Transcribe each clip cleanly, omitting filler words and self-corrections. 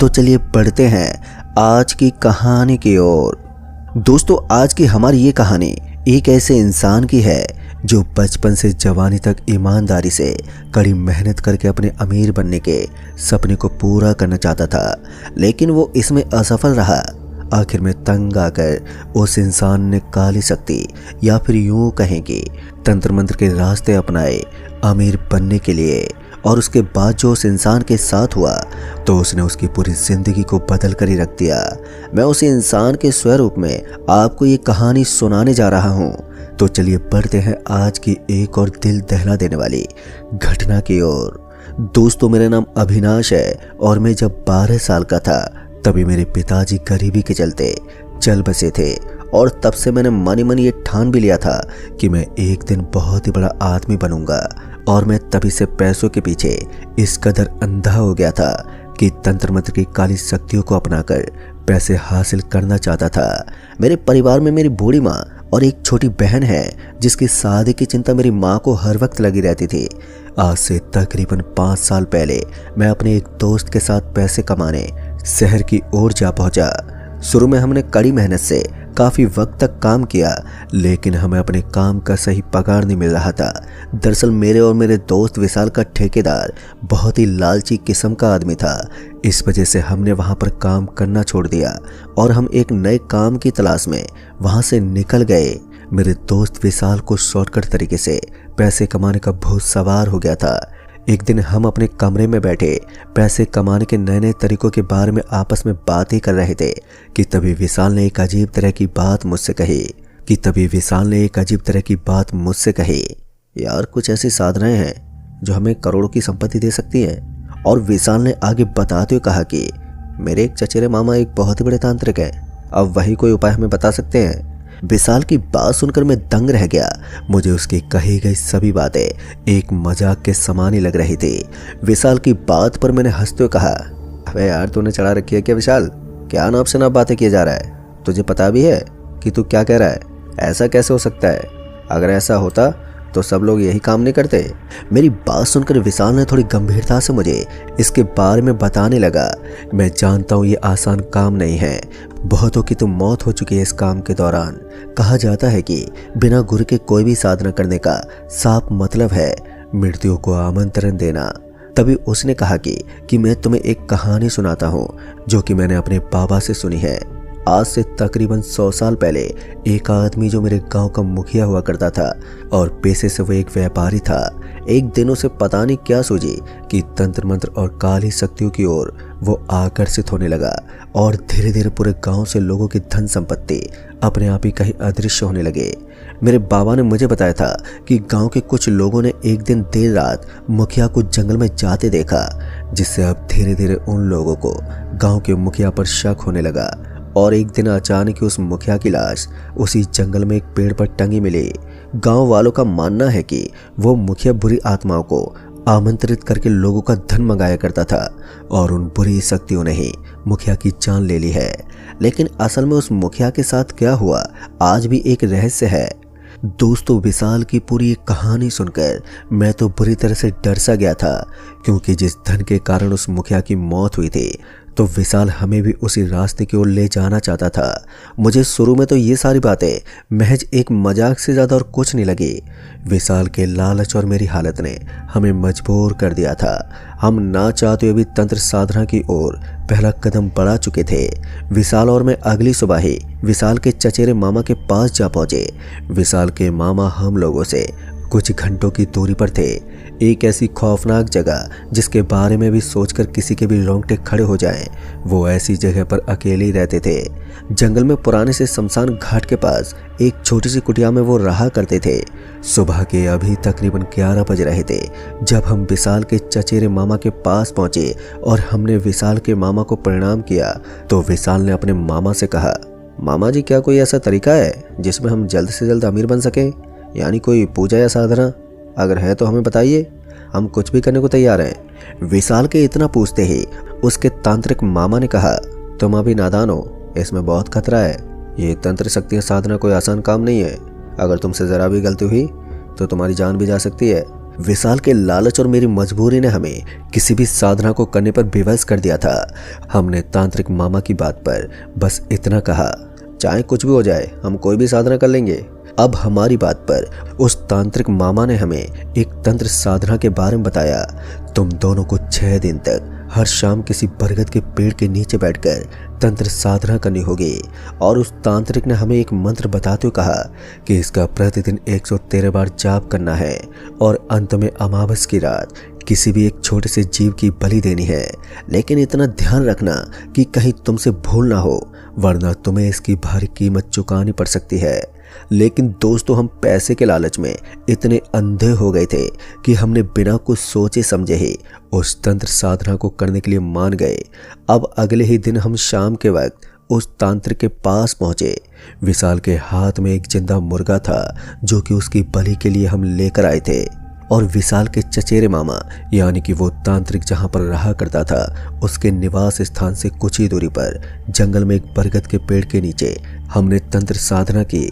तो चलिए बढ़ते हैं आज की कहानी की ओर। दोस्तों, आज की हमारी ये कहानी एक ऐसे इंसान की है जो बचपन से जवानी तक ईमानदारी से कड़ी मेहनत करके अपने अमीर बनने के सपने को पूरा करना चाहता था, लेकिन वो इसमें असफल रहा। आखिर में तंग आकर उस इंसान ने काली शक्ति या फिर यूं कहें कि तंत्र मंत्र के रास्ते अपनाए अमीर बनने के लिए। और उसके बाद जो उस इंसान के साथ हुआ तो उसने उसकी पूरी जिंदगी को बदल कर ही रख दिया। मैं उसी इंसान के स्वरूप में आपको ये कहानी सुनाने जा रहा हूँ। तो चलिए बढ़ते हैं आज की एक और दिल दहला देने वाली घटना की ओर। दोस्तों, मेरा नाम अविनाश है और मैं जब 12 साल का था तभी मेरे पिताजी गरीबी के चलते चल बसे थे। और तब से मैंने मनी मनी ये ठान भी लिया था कि मैं एक दिन बहुत ही बड़ा आदमी बनूंगा। और मैं तभी से पैसों के पीछे इस कदर अंधा हो गया था कि तंत्र मंत्र की काली शक्तियों को अपनाकर पैसे हासिल करना चाहता था। मेरे परिवार में मेरी बूढ़ी माँ और एक छोटी बहन है जिसकी शादी की चिंता मेरी माँ को हर वक्त लगी रहती थी। आज से तकरीबन 5 साल पहले मैं अपने एक दोस्त के साथ पैसे कमाने शहर की ओर जा पहुंचा। शुरू में हमने कड़ी मेहनत से काफ़ी वक्त तक काम किया, लेकिन हमें अपने काम का सही पगार नहीं मिल रहा था। दरअसल मेरे और मेरे दोस्त विशाल का ठेकेदार बहुत ही लालची किस्म का आदमी था। इस वजह से हमने वहां पर काम करना छोड़ दिया और हम एक नए काम की तलाश में वहां से निकल गए। मेरे दोस्त विशाल को शॉर्टकट तरीके से पैसे कमाने का भूत सवार हो गया था। एक दिन हम अपने कमरे में बैठे पैसे कमाने के नए नए तरीकों के बारे में आपस में बात ही कर रहे थे कि तभी विशाल ने एक अजीब तरह की बात मुझसे कही यार, कुछ ऐसी साधनाएं हैं जो हमें करोड़ों की संपत्ति दे सकती हैं। और विशाल ने आगे बताते हुए कहा कि मेरे एक चचेरे मामा एक बहुत ही बड़े तांत्रिक हैं, अब वही कोई उपाय हमें बता सकते हैं। विशाल की बात सुनकर मैं दंग रह गया। मुझे उसकी कही गई सभी बातें एक मजाक के समान ही लग रही थी। विशाल की बात पर मैंने हंसते हुए कहा, अबे यार, तूने चढ़ा रखी है क्या विशाल? क्या नाप से नाप बातें किए जा रहा है? तुझे पता भी है कि तू क्या कह रहा है? ऐसा कैसे हो सकता है? अगर ऐसा होता तो सब लोग यही काम नहीं करते। मेरी बात सुनकर विशाल ने थोड़ी गंभीरता से मुझे इसके बारे में बताने लगा। मैं जानता हूँ ये आसान काम नहीं है, बहुतों की तो मौत हो चुकी है इस काम के दौरान। कहा जाता है कि बिना गुरु के कोई भी साधना करने का साफ मतलब है मृत्यु को आमंत्रण देना। तभी उसने कहा कि मैं तुम्हें एक कहानी सुनाता हूँ जो कि मैंने अपने बाबा से सुनी है। आज से तकरीबन 100 साल पहले एक आदमी जो मेरे गांव का मुखिया हुआ करता था और पेशे से वो एक व्यापारी था, एक दिन उसे पता नहीं क्या सूझी कि तंत्र मंत्र और काली शक्तियों की ओर वो आकर्षित होने लगा। और धीरे धीरे पूरे गांव से लोगों की धन संपत्ति अपने आप ही कहीं अदृश्य होने लगे। मेरे बाबा ने मुझे बताया था कि गांव के कुछ लोगों ने एक दिन देर रात मुखिया को जंगल में जाते देखा, जिससे अब धीरे धीरे उन लोगों को गांव के मुखिया पर शक होने लगा। और एक दिन अचानक ही उस मुखिया की लाश उसी जंगल में एक पेड़ पर टंगी मिली। गांव वालों का मानना है कि वो मुखिया बुरी आत्माओं को आमंत्रित करके लोगों का धन मंगाया करता था और उन बुरी शक्तियों ने ही मुखिया की जान ले ली है। लेकिन असल में उस मुखिया के साथ क्या हुआ आज भी एक रहस्य है। दोस्तों, विशाल की पूरी कहानी सुनकर मैं तो बुरी तरह से डर सा गया था, क्योंकि जिस धन के कारण उस मुखिया की मौत हुई थी तो विशाल हमें भी उसी रास्ते की ओर ले जाना चाहता था। मुझे शुरू में तो ये सारी बातें महज एक मजाक से ज़्यादा और कुछ नहीं लगी। विशाल के लालच और मेरी हालत ने हमें मजबूर कर दिया था। हम ना चाहते हुए भी तंत्र साधना की ओर पहला कदम बढ़ा चुके थे। विशाल और मैं अगली सुबह ही विशाल के चचेरे मामा के पास जा पहुंचे। विशाल के मामा हम लोगों से कुछ घंटों की दूरी पर थे, एक ऐसी खौफनाक जगह जिसके बारे में भी सोचकर किसी के भी रोंगटे खड़े हो जाएं। वो ऐसी जगह पर अकेले ही रहते थे। जंगल में पुराने से शमशान घाट के पास एक छोटी सी कुटिया में वो रहा करते थे। सुबह के अभी तकरीबन 11 बज रहे थे जब हम विशाल के चचेरे मामा के पास पहुंचे और हमने विशाल के मामा को प्रणाम किया तो विशाल ने अपने मामा से कहा, मामा जी, क्या कोई ऐसा तरीका है जिसमें हम जल्द से जल्द अमीर बन सकें? यानी कोई पूजा या साधना अगर है तो हमें बताइए, हम कुछ भी करने को तैयार हैं। विशाल के इतना पूछते ही उसके तांत्रिक मामा ने कहा, तुम अभी नादान हो, इसमें बहुत खतरा है। ये तंत्र शक्तियाँ साधना कोई आसान काम नहीं है। अगर तुमसे ज़रा भी गलती हुई तो तुम्हारी जान भी जा सकती है। विशाल के लालच और मेरी मजबूरी ने हमें किसी भी साधना को करने पर बेबस कर दिया था। हमने तांत्रिक मामा की बात पर बस इतना कहा, चाहे कुछ भी हो जाए हम कोई भी साधना कर लेंगे। अब हमारी बात पर उस तांत्रिक मामा ने हमें एक तंत्र साधना के बारे में बताया। तुम दोनों को 6 दिन तक हर शाम किसी बरगद के पेड़ के नीचे बैठकर तंत्र साधना करनी होगी। और उस तांत्रिक ने हमें एक मंत्र बताते हुए कहा कि इसका प्रतिदिन 113 बार जाप करना है और अंत में अमावस की रात किसी भी एक छोटे से जीव की बलि देनी है। लेकिन इतना ध्यान रखना कि कहीं तुमसे भूल ना हो, वरना तुम्हें इसकी भारी कीमत चुकानी पड़ सकती है। लेकिन दोस्तों, हम पैसे के लालच में इतने अंधे हो गए थे कि हमने बिना कुछ सोचे समझे ही उस तंत्र साधना को करने के लिए मान गए। अब अगले ही दिन हम शाम के वक्त उस तांत्रिक के पास पहुंचे। विशाल के हाथ में एक जिंदा मुर्गा था जो कि उसकी बलि के लिए हम लेकर आए थे। और विशाल के चचेरे मामा यानी कि वो तांत्रिक जहां पर रहा करता था, उसके निवास स्थान से कुछ ही दूरी पर जंगल में एक बरगद के पेड़ के नीचे हमने तंत्र साधना की।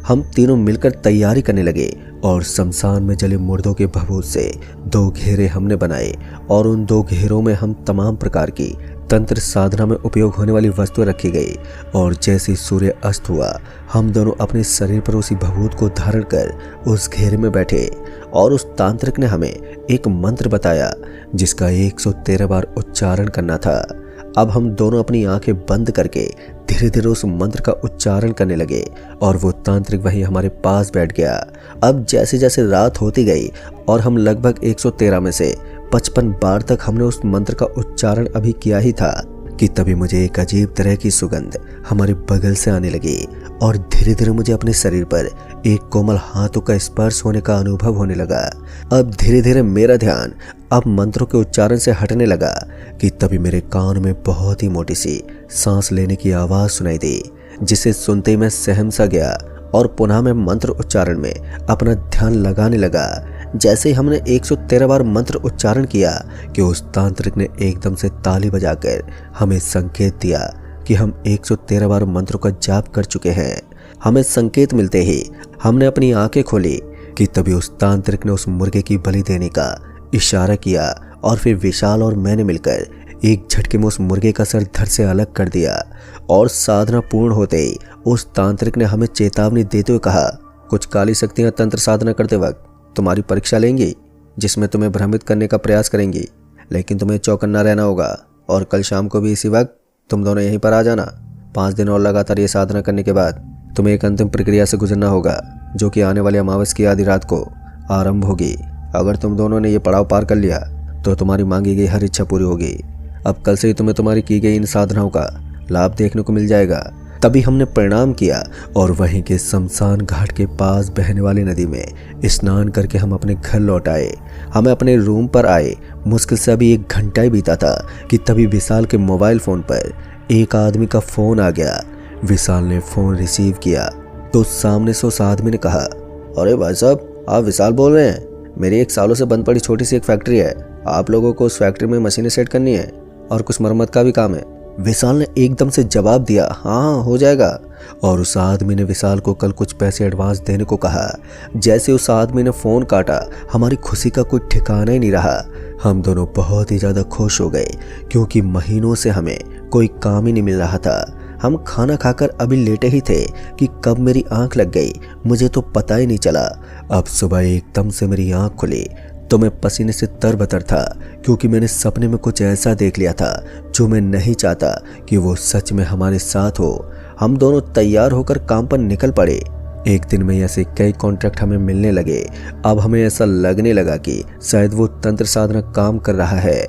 हम तीनों मिलकर तैयारी करने लगे और शमशान में जले मुर्दों के भभूत से 2 घेरे हमने बनाए और उन 2 घेरों में हम तमाम प्रकार की तंत्र साधना में उपयोग होने वाली वस्तुएं रखी गई। और जैसे सूर्य अस्त हुआ, हम दोनों अपने शरीर पर उसी भभूत को धारण कर उस घेरे में बैठे और उस तांत्रिक ने हमें एक मंत्र बताया जिसका 113 बार उच्चारण करना था। अब हम दोनों अपनी आंखें बंद करके धीरे धीरे उस मंत्र का उच्चारण करने लगे और वो तांत्रिक वहीं हमारे पास बैठ गया। अब जैसे जैसे रात होती गई और हम लगभग 113 में से 55 बार तक हमने उस मंत्र का उच्चारण अभी किया ही था कि तभी मुझे एक अजीब तरह की सुगंध हमारे बगल से आने लगी और धीरे धीरे मुझे अपने शरीर पर एक कोमल हाथों का स्पर्श होने का अनुभव होने लगा। अब धीरे धीरे मेरा ध्यान अब मंत्रों के उच्चारण से हटने लगा कि तभी मेरे कान में बहुत ही मोटी सी सांस लेने की आवाज सुनाई दी, जिसे सुनते ही मैं सहम सा गया और पुनः मैं मंत्र उच्चारण में अपना ध्यान लगाने लगा। जैसे ही हमने 113 बार मंत्र उच्चारण किया कि उस तांत्रिक ने एकदम से ताली बजाकर हमें संकेत दिया कि हम 113 बार मंत्रों का जाप कर चुके हैं। हमें संकेत मिलते ही हमने अपनी आंखें खोली कि तभी उस तांत्रिक ने उस मुर्गे की बलि देने का इशारा किया और फिर विशाल और मैंने मिलकर एक झटके में उस मुर्गे का सर धड़ से अलग कर दिया। और साधना पूर्ण होते ही उस तांत्रिक ने हमें चेतावनी देते हुए कहा, कुछ काली शक्तियां तंत्र साधना करते वक्त तुम्हारी परीक्षा लेंगी, जिसमें तुम्हें भ्रमित करने का प्रयास करेंगी, लेकिन तुम्हें चौकन्ना रहना होगा और कल शाम को भी इसी वक्त तुम दोनों यहीं पर आ जाना। 5 दिन और लगातार ये साधना करने के बाद तुम्हें एक अंतिम प्रक्रिया से गुजरना होगा जो कि आने वाली अमावस की आधी रात को आरंभ होगी। अगर तुम दोनों ने ये पड़ाव पार कर लिया तो तुम्हारी मांगी गई हर इच्छा पूरी होगी। अब कल से ही तुम्हें तुम्हारी की गई इन साधनाओं का लाभ देखने को मिल जाएगा। तभी हमने प्रणाम किया और वहीं के शमशान घाट के पास बहने वाली नदी में स्नान करके हम अपने घर लौट आए। हम अपने रूम पर आए। मुश्किल से अभी 1 घंटा ही बीता था कि तभी विशाल के मोबाइल फोन पर एक आदमी का फोन आ गया। विशाल ने फोन रिसीव किया तो सामने से उस आदमी ने कहा, अरे भाई साहब, आप विशाल बोल रहे हैं? मेरी 1 सालों से बंद पड़ी छोटी सी एक फैक्ट्री है। आप लोगों को उस फैक्ट्री में मशीनें सेट करनी है और कुछ मरम्मत का भी काम है। विशाल ने एकदम से जवाब दिया, हाँ हो जाएगा। और उस आदमी ने विशाल को कल कुछ पैसे एडवांस देने को कहा। जैसे उस आदमी ने फोन काटा, हमारी खुशी का कोई ठिकाना ही नहीं रहा। हम दोनों बहुत ही ज़्यादा खुश हो गए क्योंकि महीनों से हमें कोई काम ही नहीं मिल रहा था। हम खाना खाकर अभी लेटे ही थे कि कब मेरी आंख लग गई मुझे तो पता ही नहीं चला। अब सुबह एकदम से मेरी आंख खुली तो मैं पसीने से तरबतर था क्योंकि मैंने सपने में कुछ ऐसा देख लिया था जो मैं नहीं चाहता कि वो सच में हमारे साथ हो। हम दोनों तैयार होकर काम पर निकल पड़े। एक दिन में ऐसे कई कॉन्ट्रैक्ट हमें मिलने लगे। अब हमें ऐसा लगने लगा कि शायद वो तंत्र साधना काम कर रहा है।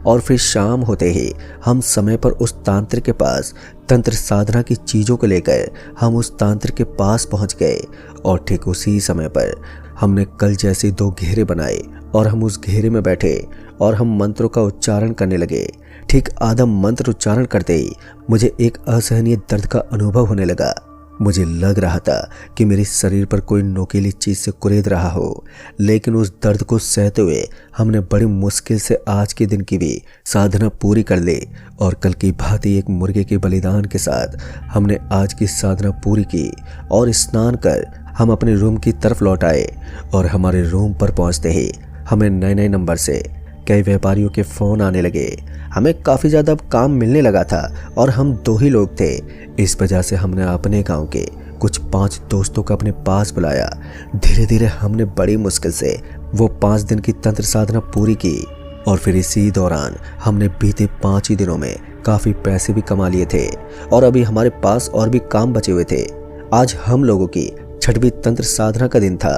और फिर शाम होते ही हम समय पर उस तांत्रिक के पास तंत्र साधना की चीज़ों को लेकर हम उस तांत्रिक के पास पहुंच गए। और ठीक उसी समय पर हमने कल जैसे 2 घेरे बनाए और हम उस घेरे में बैठे और हम मंत्रों का उच्चारण करने लगे। ठीक आधा मंत्र उच्चारण करते ही मुझे एक असहनीय दर्द का अनुभव होने लगा। मुझे लग रहा था कि मेरे शरीर पर कोई नोकीली चीज से कुरेद रहा हो। लेकिन उस दर्द को सहते हुए हमने बड़ी मुश्किल से आज के दिन की भी साधना पूरी कर ली। और कल की भांति एक मुर्गे के बलिदान के साथ हमने आज की साधना पूरी की और स्नान कर हम अपने रूम की तरफ लौट आए। और हमारे रूम पर पहुंचते ही हमें नए नए नंबर से कई व्यापारियों के फ़ोन आने लगे। हमें काफ़ी ज़्यादा काम मिलने लगा था और हम 2 ही लोग थे। इस वजह से हमने अपने गांव के कुछ 5 दोस्तों को अपने पास बुलाया। धीरे धीरे हमने बड़ी मुश्किल से वो 5 दिन की तंत्र साधना पूरी की और फिर इसी दौरान हमने बीते 5 ही दिनों में काफ़ी पैसे भी कमा लिए थे और अभी हमारे पास और भी काम बचे हुए थे। आज हम लोगों की 6वीं तंत्र साधना का दिन था।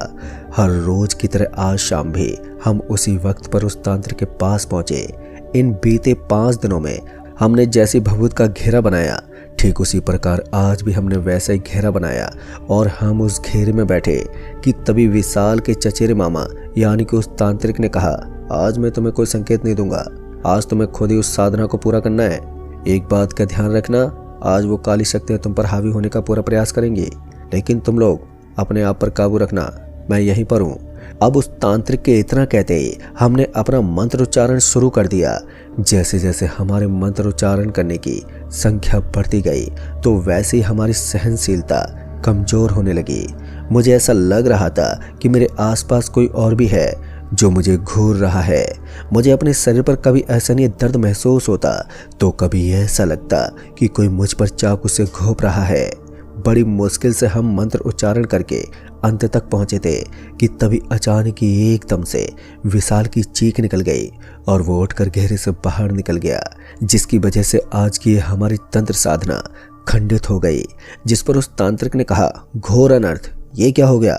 हर रोज की तरह आज शाम भी हम उसी वक्त पर उस तांत्रिक के पास पहुंचे। इन बीते 5 दिनों में हमने जैसे भभूत का घेरा बनाया, ठीक उसी प्रकार आज भी हमने वैसा ही घेरा बनाया और हम उस घेरे में बैठे कि तभी विशाल के चचेरे मामा यानी कि उस तांत्रिक ने कहा, आज मैं तुम्हें कोई संकेत नहीं दूंगा, आज तुम्हें खुद ही उस साधना को पूरा करना है। एक बात का ध्यान रखना, आज वो काली शक्तियां तुम पर हावी होने का पूरा प्रयास करेंगी, लेकिन तुम लोग अपने आप पर काबू रखना, मैं यहीं पर हूँ। अब उस तांत्रिक के इतना कहते ही हमने अपना मंत्र उच्चारण शुरू कर दिया। जैसे जैसे हमारे मंत्र उच्चारण करने की संख्या बढ़ती गई तो वैसे ही हमारी सहनशीलता कमजोर होने लगी। मुझे ऐसा लग रहा था कि मेरे आसपास कोई और भी है जो मुझे घूर रहा है। मुझे अपने शरीर पर कभी असहनीय दर्द महसूस होता तो कभी ऐसा लगता कि कोई मुझ पर चाकू से घोंप रहा है। बड़ी मुश्किल से हम मंत्र उच्चारण करके अंत तक पहुंचे थे कि तभी अचानक ही एकदम से विशाल की चीख निकल गई और वो उठकर घेरे से बाहर निकल गया, जिसकी वजह से आज की हमारी तंत्र साधना खंडित हो गई। जिस पर उस तांत्रिक ने कहा, घोर अनर्थ, ये क्या हो गया?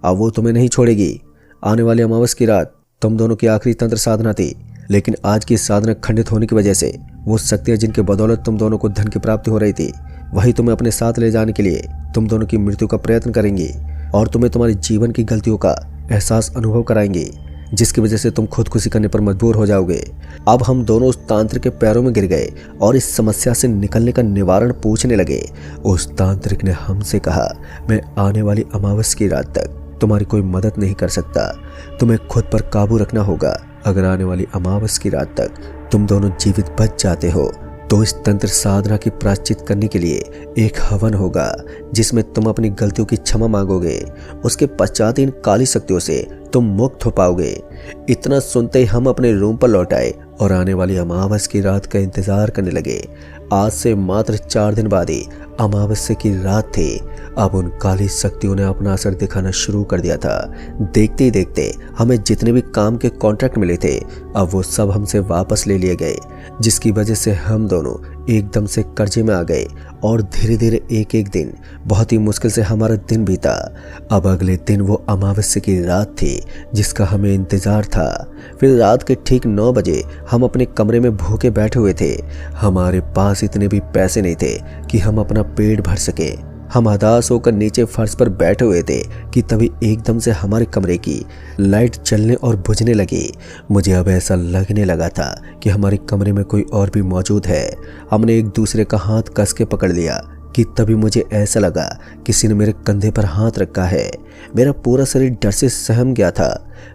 अब वो तुम्हें नहीं छोड़ेगी। आने वाली अमावस की रात तुम दोनों की आखिरी तंत्र साधना थी, लेकिन आज की साधना खंडित होने की वजह से वो शक्तियां जिनके बदौलत तुम दोनों को धन की प्राप्ति हो रही थी, वही तुम्हें अपने साथ ले जाने के लिए तुम दोनों की मृत्यु का प्रयत्न करेंगी और तुम्हें तुम्हारे जीवन की गलतियों का एहसास अनुभव कराएंगे, जिसकी वजह से तुम खुदकुशी करने पर मजबूर हो जाओगे। अब हम दोनों उस तांत्रिक के पैरों में गिर गए और इस समस्या से निकलने का निवारण पूछने लगे। उस तांत्रिक ने हमसे कहा, मैं आने वाली अमावस की रात तक तुम्हारी कोई मदद नहीं कर सकता, तुम्हें खुद पर काबू रखना होगा। अगर आने वाली अमावस की रात तक तुम दोनों जीवित बच जाते हो तो इस तंत्र साधना की प्रायश्चित करने के लिए एक हवन होगा, जिसमें तुम अपनी गलतियों की क्षमा मांगोगे। उसके पश्चात इन काली शक्तियों से तुम मुक्त हो पाओगे। इतना सुनते ही हम अपने रूम पर लौट आए और आने वाली अमावस की रात का इंतजार करने लगे। आज से मात्र 4 दिन बाद ही अमावस्या की रात थी। अब उन काली शक्तियों ने अपना असर दिखाना शुरू कर दिया था। देखते ही देखते हमें जितने भी काम के कॉन्ट्रैक्ट मिले थे, अब वो सब हमसे वापस ले लिए गए, जिसकी वजह से हम दोनों एकदम से कर्जे में आ गए और धीरे धीरे एक एक दिन बहुत ही मुश्किल से हमारा दिन बीता। अब अगले दिन वो अमावस्या की रात थी जिसका हमें इंतजार था। फिर रात के ठीक 9 बजे हम अपने कमरे में भूखे बैठे हुए थे। हमारे पास इतने भी पैसे नहीं थे कि हम अपना पेट भर सके। हम हताश होकर नीचे फर्श पर बैठे हुए थे कि तभी एकदम से हमारे कमरे की लाइट जलने और बुझने लगी। मुझे अब ऐसा लगने लगा था कि हमारे कमरे में कोई और भी मौजूद है। हमने एक दूसरे का हाथ कस के पकड़ लिया कि तभी मुझे ऐसा लगा किसी ने मेरे कंधे पर हाथ रखा है। मेरा पूरा शरीर डर से सहम गया था।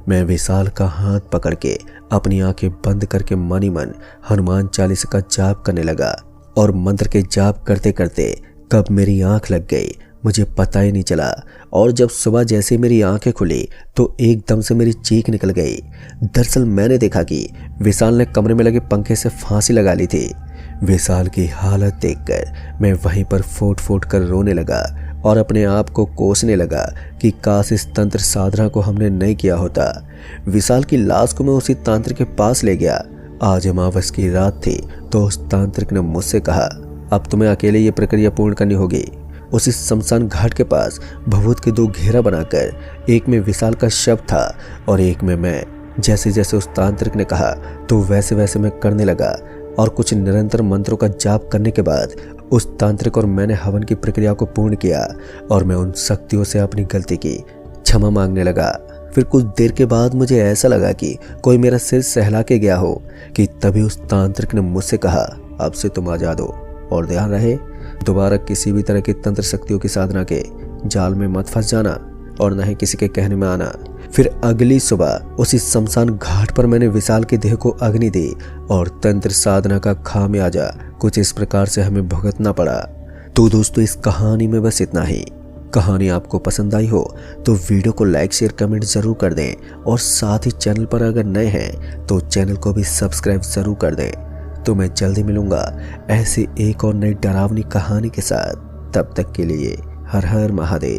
मैं विशाल का हाथ पकड़ के अपनी आंखें बंद करके मन ही मन हनुमान चालीसा का जाप करने लगा और मंत्र के जाप करते करते कब मेरी आंख लग गई मुझे पता ही नहीं चला। और जब सुबह जैसे मेरी आंखें खुली तो एकदम से मेरी चीख निकल गई। दरअसल मैंने देखा कि विशाल ने कमरे में लगे पंखे से फांसी लगा ली थी। विशाल की हालत देखकर मैं वहीं पर फूट फूट कर रोने लगा और अपने आप को कोसने लगा कि काश इस तंत्र साधना को हमने नहीं किया होता। विशाल की लाश को मैं उसी तांत्रिक के पास ले गया। आज अमावस की रात थी तो उस तांत्रिक ने मुझसे कहा, अब तुम्हें अकेले ये प्रक्रिया पूर्ण करनी होगी। उसी शमशान घाट के पास भभूत के 2 घेरा बनाकर एक में विशाल का शव था और एक में मैं। जैसे जैसे उस तांत्रिक ने कहा तो वैसे वैसे मैं करने लगा और कुछ निरंतर मंत्रों का जाप करने के बाद उस तांत्रिक और मैंने हवन की प्रक्रिया को पूर्ण किया और मैं उन शक्तियों से अपनी गलती की क्षमा मांगने लगा। फिर कुछ देर के बाद मुझे ऐसा लगा कि कोई मेरा सिर सहला के गया हो कि तभी उस तांत्रिक ने मुझसे कहा, अब से तुम आजाद हो और ध्यान रहे दोबारा किसी भी तरह की तंत्र शक्तियों की साधना के जाल में मत फंस जाना और न ही किसी के कहने में आना। फिर अगली सुबह उसी शमशान घाट पर मैंने विशाल के देह को अग्नि दी और तंत्र साधना का खामियाजा कुछ इस प्रकार से हमें भुगतना पड़ा। तो दोस्तों इस कहानी में बस इतना ही। कहानी आपको पसंद आई हो तो वीडियो को लाइक शेयर कमेंट ज़रूर कर दें और साथ ही चैनल पर अगर नए हैं तो चैनल को भी सब्सक्राइब ज़रूर कर दें। तो मैं जल्दी मिलूंगा ऐसी एक और नई डरावनी कहानी के साथ। तब तक के लिए हर हर महादेव।